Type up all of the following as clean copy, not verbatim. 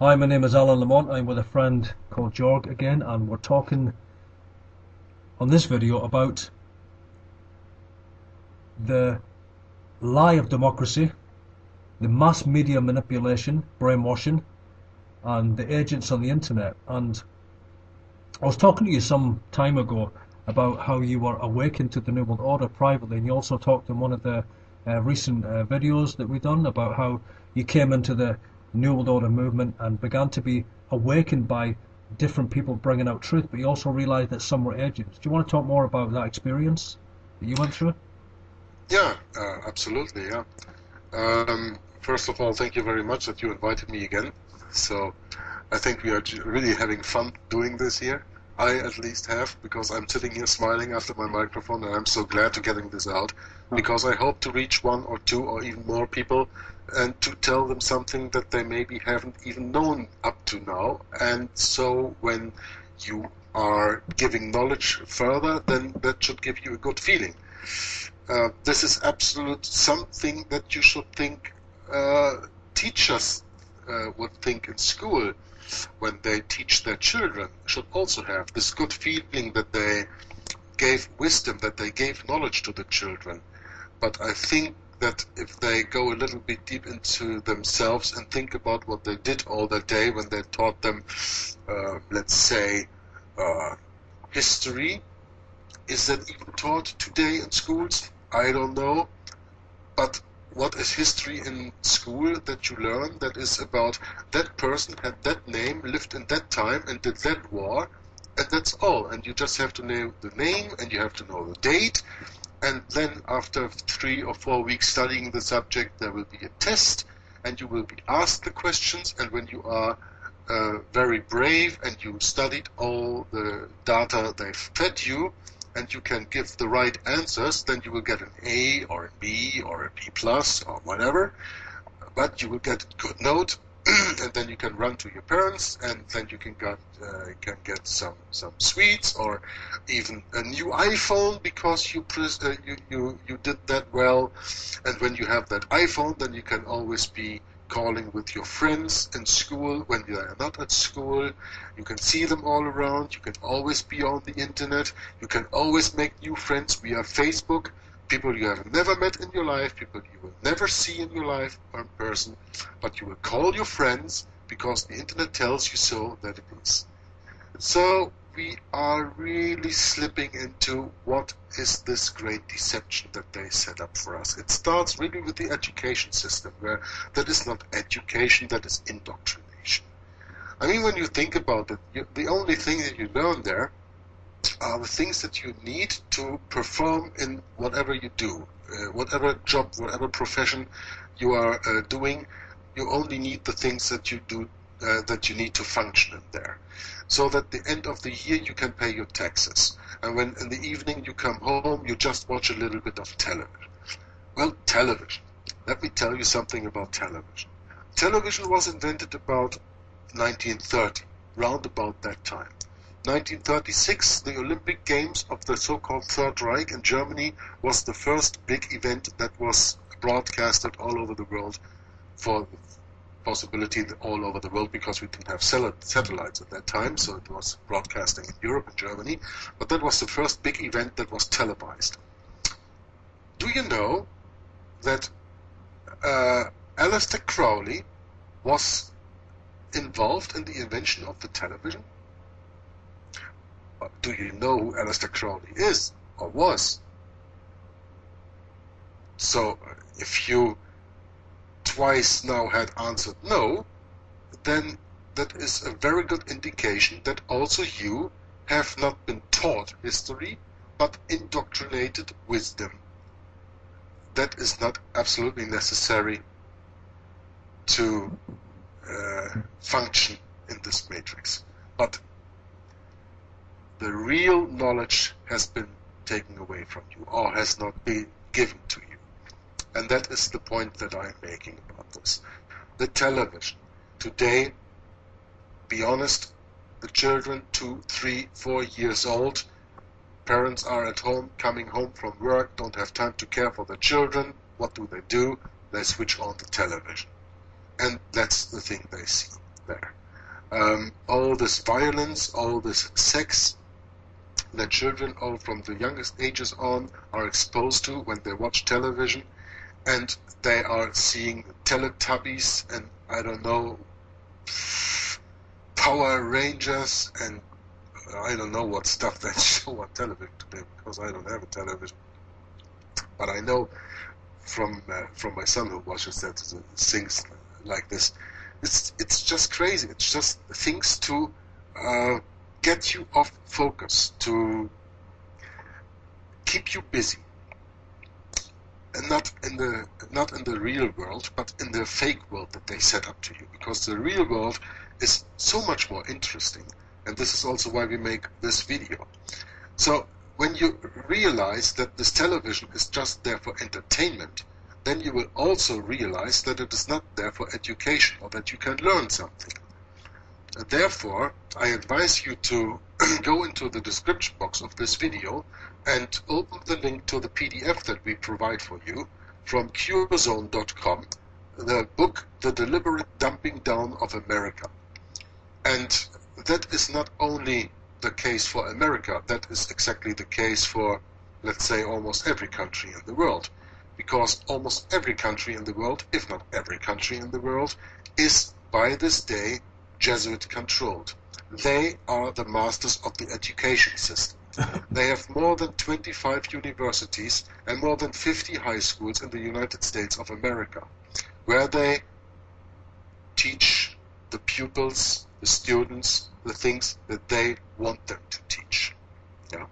Hi, my name is Alan Lamont. I'm with a friend called Jorg again, and we're talking on this video about the lie of democracy, the mass media manipulation, brainwashing, and the agents on the internet. And I was talking to you some time ago about how you were awakened to the New World Order privately, and you also talked in one of the recent videos that we've done about how you came into the New World Order movement and began to be awakened by different people bringing out truth, but you also realized that some were agents. Do you want to talk more about that experience that you went through? Yeah, absolutely, yeah. First of all, thank you very much that you invited me again. So I think we are really having fun doing this here. I at least have, because I'm sitting here smiling after my microphone, and I'm so glad to getting this out, because I hope to reach one or two or even more people and to tell them something that they maybe haven't even known up to now. And so when you are giving knowledge further, then that should give you a good feeling. This is absolute something that you should think teachers would think in school when they teach their children, should also have this good feeling that they gave wisdom, that they gave knowledge to the children. But I think that if they go a little bit deep into themselves and think about what they did all that day when they taught them, let's say, history, is that even taught today in schools? I don't know. But what is history in school that you learn that is about that person had that name, lived in that time and did that war, and that's all. And you just have to know the name and you have to know the date, and then after 3 or 4 weeks studying the subject there will be a test and you will be asked the questions, and when you are very brave and you studied all the data they've fed you, and you can give the right answers, then you will get an A or a B or a B plus or whatever, but you will get a good note, and then you can run to your parents, and then you can get some sweets or even a new iPhone because you did that well. And when you have that iPhone, then you can always be calling with your friends in school when you are not at school. You can see them all around. You can always be on the internet. You can always make new friends via Facebook. People you have never met in your life, people you will never see in your life in person, but you will call your friends because the internet tells you so that it is. So we are really slipping into what is this great deception that they set up for us. It starts really with the education system, where that is not education, that is indoctrination. I mean, when you think about it, the only thing that you learn there are the things that you need to perform in whatever you do, whatever job, whatever profession you are doing. You only need the things that you do, that you need to function in there, so that at the end of the year you can pay your taxes, and when in the evening you come home you just watch a little bit of television. Well, television, let me tell you something about television. Television was invented about 1930, round about that time. 1936, the Olympic Games of the so-called Third Reich in Germany was the first big event that was broadcasted all over the world, for the possibility all over the world, because we didn't have satellites at that time, so it was broadcasting in Europe and Germany. But that was the first big event that was televised. Do you know that Aleister Crowley was involved in the invention of the television? Do you know who Aleister Crowley is or was? So if you twice now had answered no, then that is a very good indication that also you have not been taught history, but indoctrinated wisdom. That is not absolutely necessary to function in this matrix. But the real knowledge has been taken away from you, or has not been given to you. And that is the point that I'm making about this. The television. Today, be honest, the children, 2, 3, 4 years old, parents are at home, coming home from work, don't have time to care for the children. What do? They switch on the television. And that's the thing they see. there. All this violence, all this sex that children all from the youngest ages on are exposed to when they watch television, and they are seeing Teletubbies and I don't know, Power Rangers and I don't know what stuff they show on television today, because I don't have a television. But I know from my son who watches that things like this. It's just crazy. It's just things to get you off focus, to keep you busy, and not in the real world, but in the fake world that they set up to you. Because the real world is so much more interesting, and this is also why we make this video. So when you realize that this television is just there for entertainment, then you will also realize that it is not there for education, or that you can learn something. Therefore, I advise you to go into the description box of this video and open the link to the PDF that we provide for you from curezone.com, the book The Deliberate Dumping Down of America. And that is not only the case for America, that is exactly the case for, let's say, almost every country in the world. Because almost every country in the world, if not every country in the world, is by this day Jesuit controlled. They are the masters of the education system. They have more than 25 universities and more than 50 high schools in the United States of America, where they teach the pupils, the students, the things that they want them to teach. Yeah.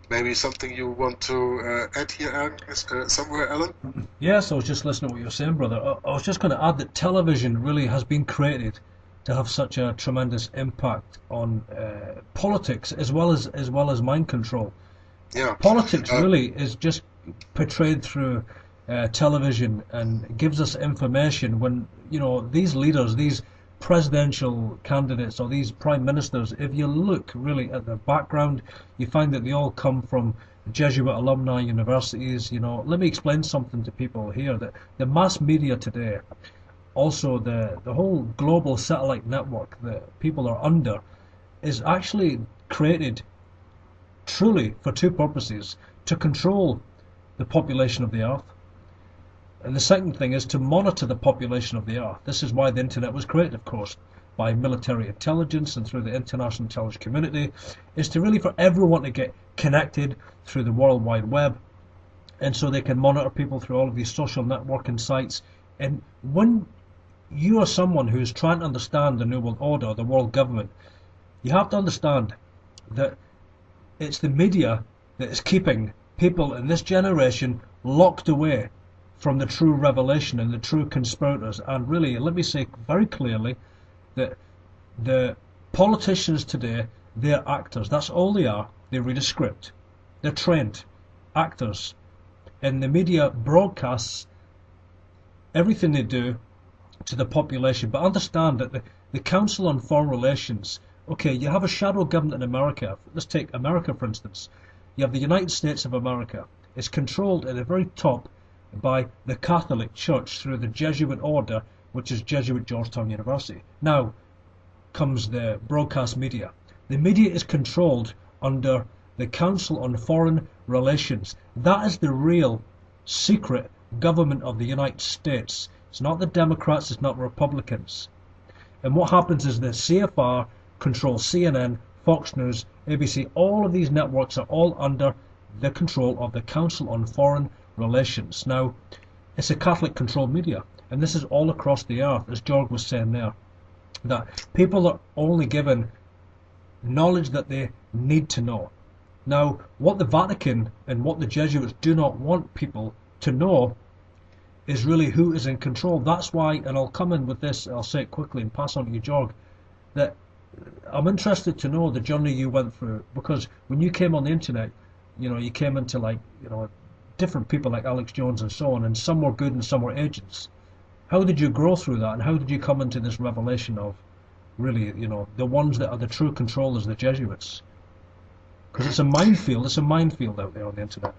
Maybe something you want to add here, somewhere, Alan? Yes, I was just listening to what you were saying, brother. I was just going to add that television really has been created to have such a tremendous impact on politics as well as mind control. Yeah. Politics really is just portrayed through television and gives us information when, you know, these leaders, these presidential candidates or these prime ministers, if you look really at their background, you find that they all come from Jesuit alumni universities. You know, let me explain something to people here, that the mass media today, also the whole global satellite network that people are under, is actually created truly for two purposes: to control the population of the earth, and the second thing is to monitor the population of the earth. This is why the internet was created, of course, by military intelligence and through the international intelligence community, is to really for everyone to get connected through the World Wide Web, and so they can monitor people through all of these social networking sites. And when you are someone who is trying to understand the New World Order, the world government, you have to understand that it's the media that is keeping people in this generation locked away from the true revelation and the true conspirators. And really, let me say very clearly that the politicians today, they're actors. That's all they are. They read a script. They're trained actors. And the media broadcasts everything they do to the population. But understand that the Council on Foreign Relations, okay, you have a shadow government in America. Let's take America, for instance. You have the United States of America. It's controlled at the very top by the Catholic Church through the Jesuit order, which is Jesuit Georgetown University. Now comes the broadcast media. The media is controlled under the Council on Foreign Relations. That is the real secret government of the United States. It's not the Democrats, it's not Republicans. And what happens is the CFR controls CNN, Fox News, ABC. All of these networks are all under the control of the Council on Foreign Relations. Now, it's a Catholic-controlled media, and this is all across the earth, as George was saying there, that people are only given knowledge that they need to know. Now, what the Vatican and what the Jesuits do not want people to know is really who is in control. That's why, and I'll come in with this, I'll say it quickly and pass on to you, George, that I'm interested to know the journey you went through, because when you came on the internet, you know, you came into, like, you know, different people like Alex Jones and so on, and some were good and some were agents. How did you grow through that, and how did you come into this revelation of really, you know, the ones that are the true controllers, the Jesuits? Because it's a minefield out there on the internet.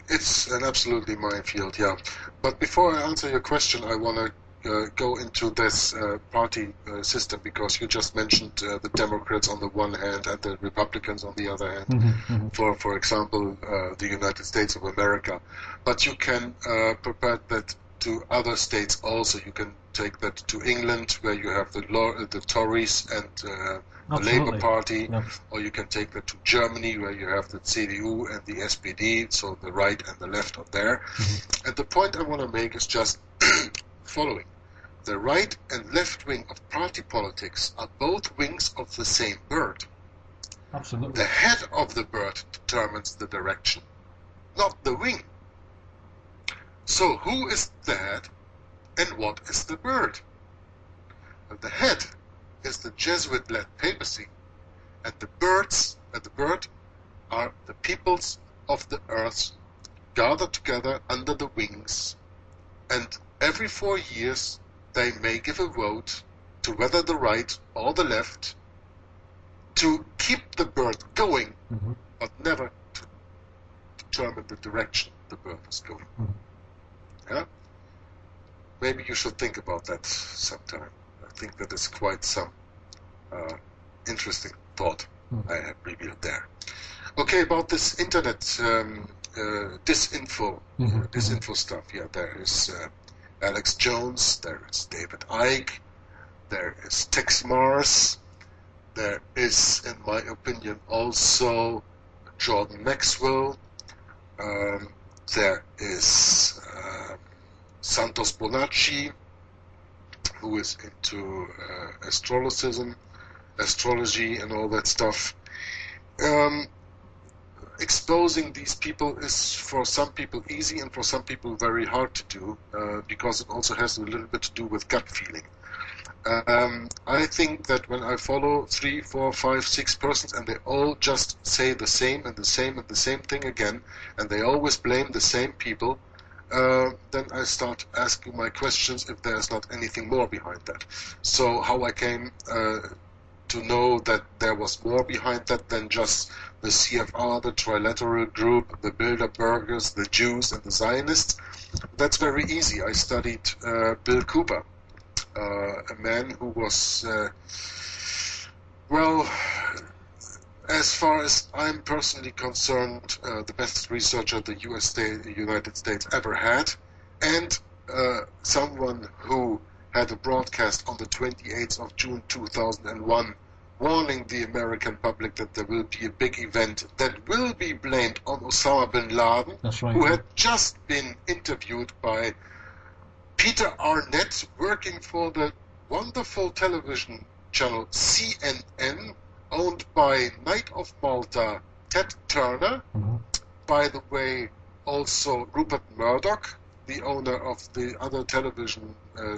It's an absolutely minefield, yeah. But before I answer your question, I want to go into this party system, because you just mentioned the Democrats on the one hand and the Republicans on the other hand, for example, the United States of America. But you can prepare that to other states also. You can take that to England, where you have the Tories and the Labour Party, or you can take that to Germany, where you have the CDU and the SPD, so the right and the left are there. And the point I want to make is just following. The right and left wing of party politics are both wings of the same bird. Absolutely. The head of the bird determines the direction, not the wing. So who is the head and what is the bird? The head is the Jesuit-led papacy, and the bird are the peoples of the earth gathered together under the wings, and every 4 years they may give a vote to whether the right or the left to keep the bird going, but never to determine the direction the bird is going. Yeah? Maybe you should think about that sometime. I think that is quite some interesting thought I have revealed there. Okay, about this internet disinfo stuff. Yeah, there is Alex Jones, there is David Icke, there is Tex Mars, there is, in my opinion, also Jordan Maxwell, there is Santos Bonacci, who is into astrology and all that stuff. Exposing these people is for some people easy and for some people very hard to do, because it also has a little bit to do with gut feeling. I think that when I follow 3, 4, 5, 6 persons and they all just say the same and the same and the same thing again, and they always blame the same people, then I start asking my questions if there's not anything more behind that. So how I came to know that there was more behind that than just the CFR, the Trilateral Group, the Bilderbergers, the Jews and the Zionists, that's very easy. I studied Bill Cooper, a man who was, well, as far as I'm personally concerned, the best researcher the United States ever had, and someone who had a broadcast on the 28th of June 2001 warning the American public that there will be a big event that will be blamed on Osama bin Laden, who had just been interviewed by Peter Arnett, working for the wonderful television channel CNN, owned by Knight of Malta Ted Turner, by the way also Rupert Murdoch, the owner of the other television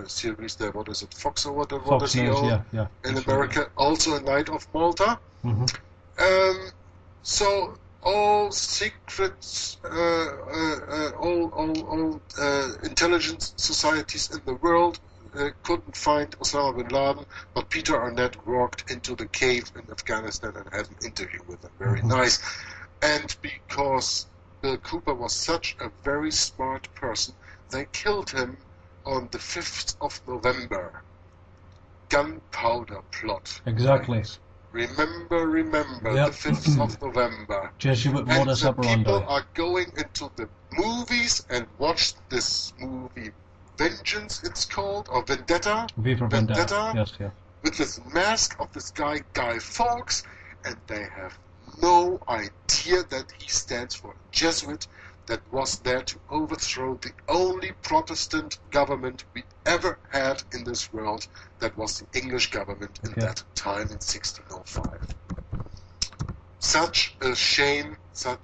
series there, what is it, Fox or what does he own in America, also a Knight of Malta. So all secrets, all intelligence societies in the world couldn't find Osama bin Laden, but Peter Arnett walked into the cave in Afghanistan and had an interview with him. Very nice. And because Bill Cooper was such a very smart person, they killed him on the 5th of November. Gunpowder plot. Exactly. Remember, the 5th of November. Jesuit modus operandi. And people are going into the movies and watch this movie Vengeance, it's called, or Vendetta. Vendetta. Yes, yeah. With this mask of this guy, Guy Fawkes, and they have no idea that he stands for a Jesuit that was there to overthrow the only Protestant government we ever had in this world. That was the English government in that time in 1605. Such a shame, I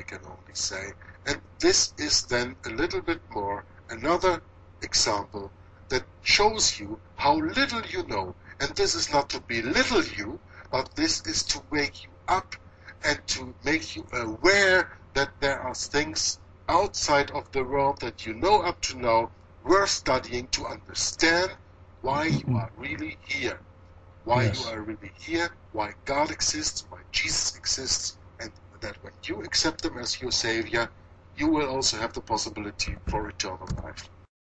can only say. And this is then a little bit more another example that shows you how little you know. And this is not to belittle you, but this is to wake you up and to make you aware that there are things outside of the world that you know up to now worth studying to understand why you are really here. Why you are really here, why God exists, why Jesus exists, and that when you accept Him as your Savior, you will also have the possibility for eternal life.